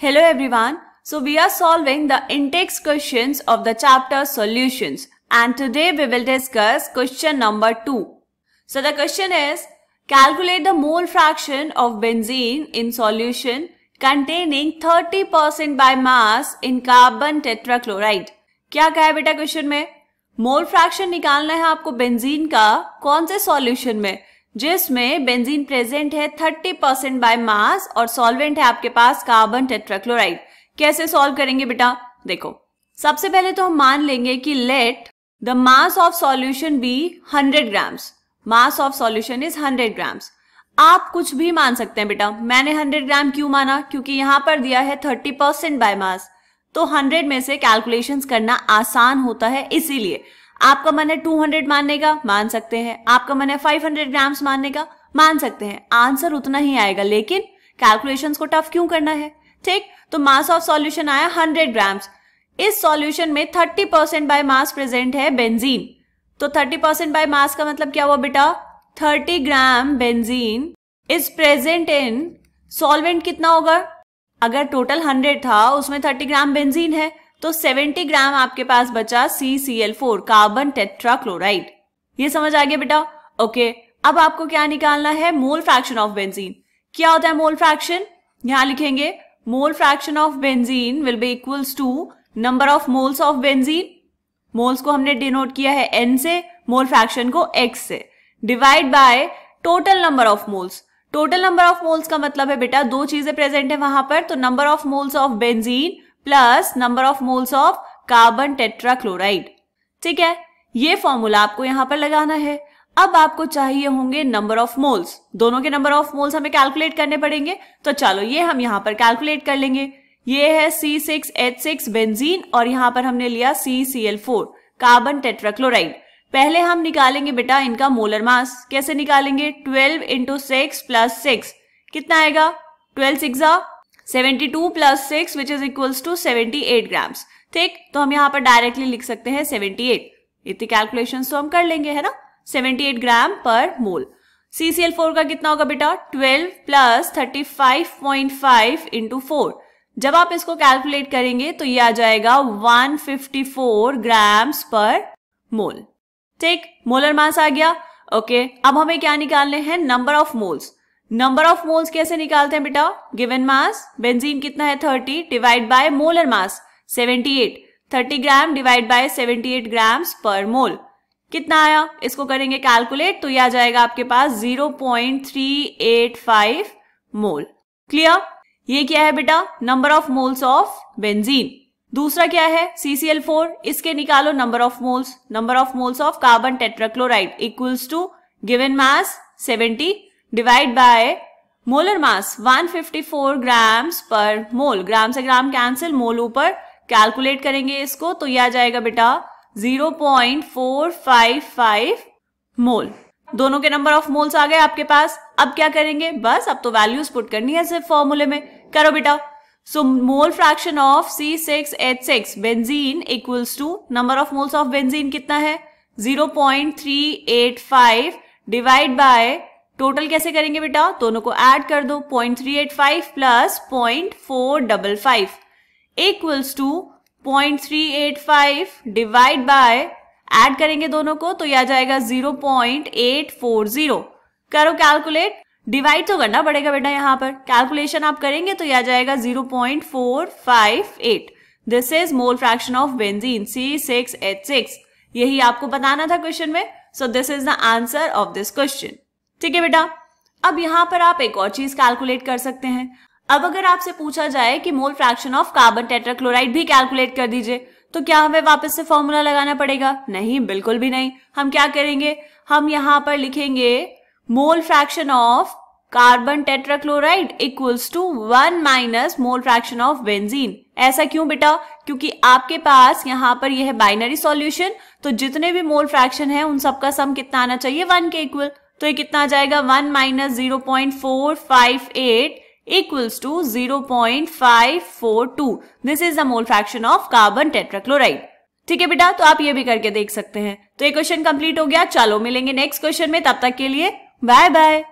Hello everyone. So we are solving the in-text questions of the chapter solutions and today we will discuss question number 2. So the question is calculate the mole fraction of benzene in solution containing 30% by mass in carbon tetrachloride. क्या कहा है बेटा question में? Mole fraction निकालना है आपको benzene का कौन से सॉल्यूशन में जिसमें बेंजीन प्रेजेंट है 30% बाय मास और सॉल्वेंट है आपके पास कार्बन टेट्राक्लोराइड। कैसे सॉल्व करेंगे बेटा? देखो सबसे पहले तो हम मान लेंगे कि let the mass of solution be 100 grams. Mass of solution is 100 grams. आप कुछ भी मान सकते हैं बेटा। मैंने 100 ग्राम क्यों माना? क्योंकि यहाँ पर दिया है 30% बाय मास, तो 100 में से कैलकुलेशंस करना आसान होता है, इसीलिए। आपका मन है 200 मानने का, मान सकते हैं। आपका मन है 500 ग्राम्स मानने का, मान सकते हैं। आंसर उतना ही आएगा, लेकिन कैलकुलेशंस को टफ क्यों करना है? ठीक, तो मास ऑफ सॉल्यूशन आया 100 ग्राम्स। इस सॉल्यूशन में 30% बाय मास प्रेजेंट है बेंजीन। तो 30% बाय मास का मतलब क्या हुआ बेटा? 30 gram benzene is present in solvent. कितना होगा? अगर टोटल 100 था उसमें 30 ग्राम बेंजीन है तो 70 ग्राम आपके पास बचा CCl4 कार्बन टेट्राक्लोराइड। ये समझ आ गया बेटा? ओके, अब आपको क्या निकालना है? Mole fraction of benzene. क्या होता है मोल फ्रैक्शन? यहां लिखेंगे mole fraction of benzene will be equals to number of moles of benzene. Moles को हमने डिनोट किया है N से, मोल फ्रैक्शन को X से, divide by total number of moles. Total number of moles का मतलब है बेटा दो चीजें प्रेजेंट है वहां पर, तो number of moles of benzene plus number of moles of carbon tetrachloride. ठीक है, ये फॉर्मूला आपको यहां पर लगाना है। अब आपको चाहिए होंगे नंबर ऑफ मोल्स। दोनों के नंबर ऑफ मोल्स हमें कैलकुलेट करने पड़ेंगे, तो चलो ये हम यहां पर कैलकुलेट कर लेंगे। ये है C6H6 बेंजीन और यहां पर हमने लिया CCl4 कार्बन टेट्राक्लोराइड। पहले हम निकालेंगे बेटा इनका मोलर मास। कैसे निकालेंगे? 12 × 6 + 6 कितना आएगा? 12 6 72 + 6 which is equals to 78 grams. ठीक, तो हम यहाँ पर डायरेक्टली लिख सकते हैं 78। इतनी कैलकुलेशंस तो हम कर लेंगे, है ना? 78 ग्राम पर मोल। CCl4 का कितना होगा बेटा? 12 + 35.5 × 4। जब आप इसको कैलकुलेट करेंगे तो ये आ जाएगा 154 ग्राम्स पर मोल। ठीक, मोलर मास आ गया। ओके, अब हमें क्या निकालने हैं? Number of moles. Number of moles कैसे निकालते हैं बेटा? गिवन मास बेंजीन कितना है 30 divide by molar mass 78। 30 gram divide by 78 grams per मोल कितना आया? इसको करेंगे कैलकुलेट तो यह आ जाएगा आपके पास 0.385 मोल। क्लियर? ये क्या है बेटा? Number of moles of benzene. दूसरा क्या है? CCl4। इसके निकालो number of moles. Number of moles of carbon tetrachloride equals to given mass 70 divide by molar mass 154 grams per mole. ग्राम से ग्राम कैंसिल, मोल ऊपर। कैलकुलेट करेंगे इसको तो यह आ जाएगा बेटा 0.455 मोल। दोनों के नंबर ऑफ मोल्स आ गए आपके पास। अब क्या करेंगे? बस अब तो वैल्यूज पुट करनी है सिर्फ फॉर्मूले में। करो बेटा। So mole fraction of C6H6 benzene equals to number of moles of benzene कितना है? 0.385 डिवाइड बाय टोटल कैसे करेंगे बेटा? दोनों को ऐड कर दो। 0.385 plus 0.455 equals to 0.385 divide by add करेंगे दोनों को तो यह आ जाएगा 0.840। करो कैलकुलेट। डिवाइड तो करना पड़ेगा बेटा यहाँ पर। कैलकुलेशन आप करेंगे तो यह आ जाएगा 0.458। This is mole fraction of benzene C6H6। यही आपको बताना था क्वेश्चन में। So this is the answer of this question. ठीक है बेटा, अब यहाँ पर आप एक और चीज कैलकुलेट कर सकते हैं। अब अगर आपसे पूछा जाए कि मोल फ्रैक्शन ऑफ कार्बन टेट्राक्लोराइड भी कैलकुलेट कर दीजिए, तो क्या हमें वापस से फॉर्मूला लगाना पड़ेगा? नहीं, बिल्कुल भी नहीं। हम क्या करेंगे? हम यहाँ पर लिखेंगे mole fraction of carbon tetrachloride equals to 1 minus mole fraction of benzene. ऐसा क्यों बेटा? क्योंकि आपके पास यहाँ पर यह है बाइनरी सॉल्यूशन, तो जितने भी मोल फ्रैक्शन है उन सबका सम कितना आना चाहिए? 1 के इक्वल। तो ये कितना आ जाएगा? 1 minus 0.458 equals to 0.542। This is the mole fraction of carbon tetrachloride. ठीक है बेटा, तो आप ये भी करके देख सकते हैं। तो ये क्वेश्चन कंप्लीट हो गया। चलो मिलेंगे नेक्स्ट क्वेश्चन में, तब तक के लिए बाय बाय।